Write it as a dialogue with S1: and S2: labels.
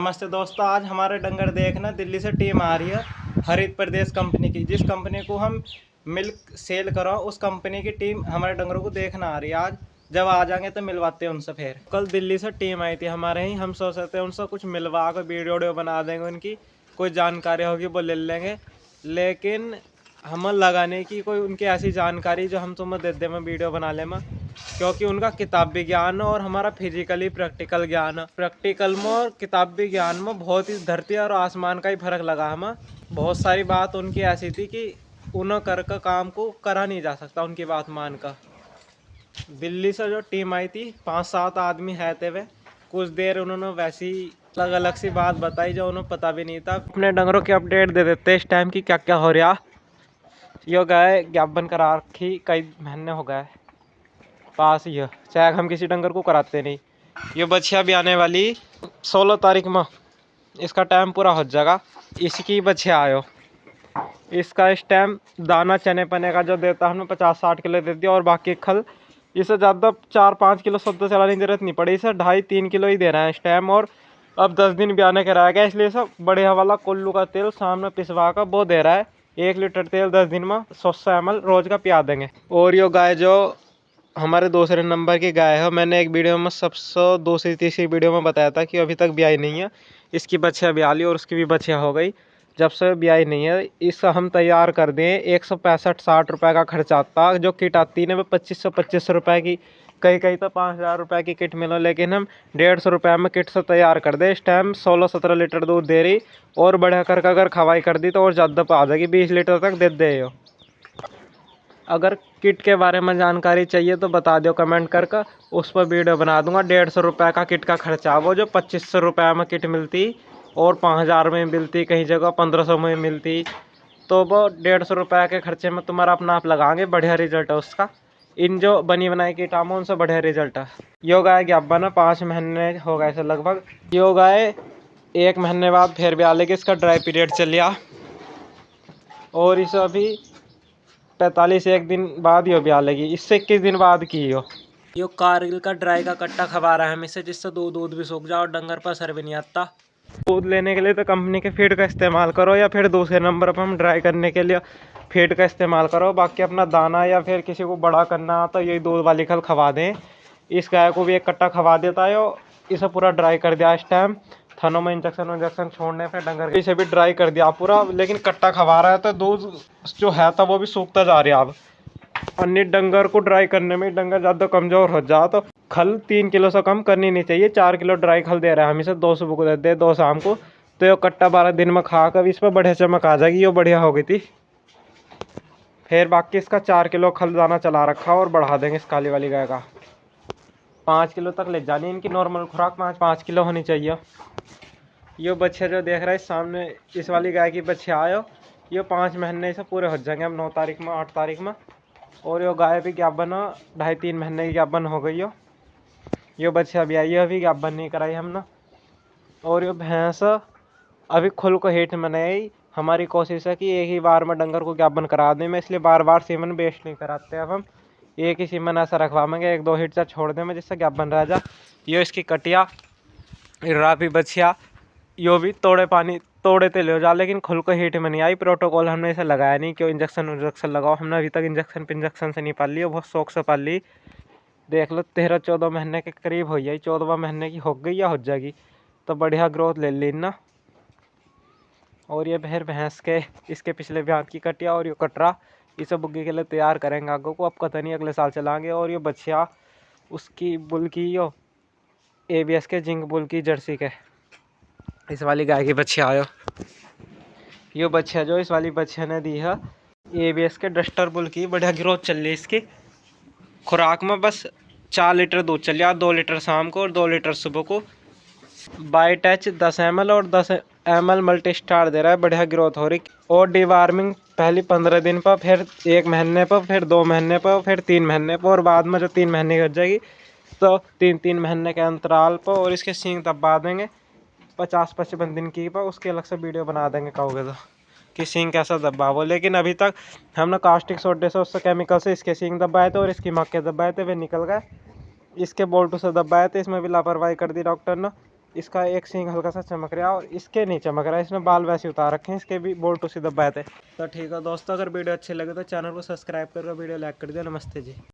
S1: नमस्ते दोस्तों, आज हमारे डंगर देखना दिल्ली से टीम आ रही है हरित प्रदेश कंपनी की। जिस कंपनी को हम मिल्क सेल करो उस कंपनी की टीम हमारे डंगरों को देखना आ रही है। आज जब आ जाएंगे तो मिलवाते हैं उनसे। फिर कल दिल्ली से टीम आई थी हमारे ही, हम सोच रहे थे उनसे कुछ मिलवा कर वीडियो बना देंगे, उनकी कोई जानकारी होगी वो ले लेंगे। लेकिन हम लगाने की कोई उनकी ऐसी जानकारी जो हम तुम्हें दे दें वीडियो बना ले में, क्योंकि उनका किताबी ज्ञान और हमारा फिजिकली प्रैक्टिकल ज्ञान, प्रैक्टिकल में और किताबी ज्ञान में बहुत ही धरती और आसमान का ही फर्क लगा हमें। बहुत सारी बात उनकी ऐसी थी कि उन्हें कर काम को करा नहीं जा सकता उनकी बात मान कर। दिल्ली से जो टीम आई थी 5-7 आदमी है थे वे। कुछ देर उन्होंने वैसी अलग अलग सी बात बताई जो उन्हें पता भी नहीं था। अपने डंगरों की अपडेट दे देते इस टाइम की क्या क्या हो रहा। यो गाय ज्ञापन करा रखी कई महीने हो गए पास ही है, चाहे हम किसी डंगर को कराते नहीं। ये बछिया भी आने वाली 16 तारीख में, इसका टाइम पूरा हो जाएगा। इसकी बछिया आयो, इसका इस टाइम दाना चने पने का जो देता हमने 50-60 किलो दे दिया, और बाकी खल इसे ज़्यादा 4-5 किलो शुद्ध चलाने की जरूरत नहीं पड़ी, इसे 2.5-3 किलो ही दे रहे हैं इस टाइम। और अब 10 दिन भी आने के रह गया, इसलिए सब बढ़िया वाला कुल्लू का तेल सामने पिसवा कर वो दे रहा है। 1 लीटर तेल 10 दिन में 100 ml रोज का पिया देंगे। और यो गाय जो हमारे दूसरे नंबर की गाय है, मैंने एक वीडियो में सबसे दूसरी तीसरी वीडियो में बताया था कि अभी तक ब्याई नहीं है। इसकी बछिया ब्याह ली और उसकी भी बछिया हो गई। जब से ब्याई नहीं है इस हम तैयार कर दें 165-60 रुपये का खर्चा आता। जो किट आती है ना वो 2500 रुपये की, कहीं कहीं तो 5000 रुपये की किट मिलो, लेकिन हम 150 रुपये में किट से तैयार कर दे। इस टाइम 16-17 लीटर दूध दे रही, और बढ़िया कर अगर खवाई कर दी तो और ज़्यादा आ जाएगी, 20 लीटर तक दे दे। अगर किट के बारे में जानकारी चाहिए तो बता दो कमेंट करके, उस पर वीडियो बना दूंगा। 150 रुपये का किट का खर्चा, वो जो 2500 रुपये में किट मिलती और 5000 में मिलती, कहीं जगह 1500 में मिलती, तो वो 150 रुपये के खर्चे में तुम्हारा अपना आप लगाएंगे, बढ़िया रिजल्ट है उसका। इन जो बनी बनाई किट आमो उनसे बढ़िया रिजल्ट है। यो गाय ज्ञापन 5 महीने हो गए से लगभग। यो गाय 1 महीने बाद फिर भी आ लेगी, इसका ड्राई पीरियड चल गया, और इसे अभी 45 दिन बाद यो ब्याह लगी, इससे 21 दिन बाद की यो कारगिल का ड्राई का कट्टा खबा रहा है हम इसे, जिससे दूध भी सूख जाए और डंगर पर असर भी नहीं आता। दूध लेने के लिए तो कंपनी के फीड का इस्तेमाल करो, या फिर दूसरे नंबर पर हम ड्राई करने के लिए फीड का इस्तेमाल करो। बाकी अपना दाना या फिर किसी को बड़ा करना तो यही दूध वाली खल खवा दें। इस गाय को भी एक कट्टा खवा देता है, इसे पूरा ड्राई कर दिया इस टाइम। थनों में इंजेक्शन छोड़ने पे डंगर इसे भी ड्राई कर दिया पूरा, लेकिन कट्टा खवा रहा है तो दूध जो है था वो भी सूखता जा रहा है। अब अन्य डंगर को ड्राई करने में डंगर ज़्यादा कमज़ोर हो जा तो खल 3 किलो से कम करनी नहीं चाहिए। 4 किलो ड्राई खल दे रहा है हम इसे, 2 सुबह को दे दे 2 शाम को, तो ये कट्टा 12 दिन में खा कर इस पर बढ़िया चमक आ जाएगी, ये बढ़िया हो गई थी। फिर बाकी इसका 4 किलो खल दाना चला रखा और बढ़ा देंगे इस काली वाली गाय का। 5 किलो तक ले जानी, इनकी नॉर्मल खुराक 5 किलो होनी चाहिए। ये बच्चे जो देख रहे हैं सामने, इस वाली गाय की बच्चे आयो, ये 5 महीने से पूरे हो जाएंगे हम 9 तारीख में 8 तारीख में। और ये गाय भी ज्ञापन 2.5-3 महीने की ज्ञापन हो गई हो। ये बच्चे अभी आई है, अभी ज्ञापन नहीं कराई हमने। और ये भैंस अभी खुल को हेठ में नहीं, हमारी कोशिश है कि एक ही बार में डंगर को ज्ञापन करा दें, मैं इसलिए बार बार सीमन वेस्ट नहीं कराते। अब हम एक ही सीमन ऐसा रखवाएंगे, 1-2 हिट से छोड़ दें जिससे ज्ञापन रह जा। ये इसकी कटिया राफी बछिया, यो भी तोड़े ते ले जा, लेकिन खुल को हीट में नहीं आई। प्रोटोकॉल हमने इसे लगाया नहीं, क्यों इंजेक्शन लगाओ, हमने अभी तक इंजेक्शन से नहीं पाल ली, बहुत शौक से पाल ली। देख लो 13-14 महीने के करीब हो जाए, 14वां महीने की हो गई या हो जाएगी, तो बढ़िया ग्रोथ ले ली ना। और ये फिर भैंस के इसके पिछले ब्याह की कटिया और ये कटरा, इसे बुग्गी के लिए तैयार करेंगे आगो को, अब कतई नहीं अगले साल चलाएंगे। और ये बछिया उसकी बुल की यो ABS के जिंक बुल की जर्सी के, इस वाली गाय की बच्चिया आयो। ये बच्चिया जो इस वाली बच्चिया ने दी है ABS के डस्टर बुल की, बढ़िया ग्रोथ चल रही है इसकी। खुराक में बस 4 लीटर दूध चल रहा, 2 लीटर शाम को और 2 लीटर सुबह को। बाइट एच 10 ml और 10 ml मल्टी स्टार दे रहा है, बढ़िया ग्रोथ हो रही। और डिवार्मिंग पहली 15 दिन पर, फिर 1 महीने पर, फिर 2 महीने पर, फिर 3 महीने पर, और बाद में जो 3 महीने की हो जाएगी तो 3-3 महीने के अंतराल पर। और इसके सींग दबा देंगे 50-55 दिन की पर, उसके अलग से वीडियो बना देंगे कहोगे तो कि सींग कैसा दबावो। लेकिन अभी तक हमने कास्टिक सोडे से उससे केमिकल से इसके सींग दबाए थे और इसकी मक्के दबाए थे, वे निकल गए। इसके बोल्टू से दबाए थे, इसमें भी लापरवाही कर दी डॉक्टर ने,
S2: इसका एक सींग हल्का सा चमक रहा है और इसके नहीं चमक रहा है, इसने बाल वैसे उतार रखे हैं, इसके भी बोल्ट उसी दबाए थे।
S1: तो ठीक है दोस्तों, अगर वीडियो अच्छी लगे तो चैनल को सब्सक्राइब करके वीडियो लाइक कर दिया। नमस्ते जी।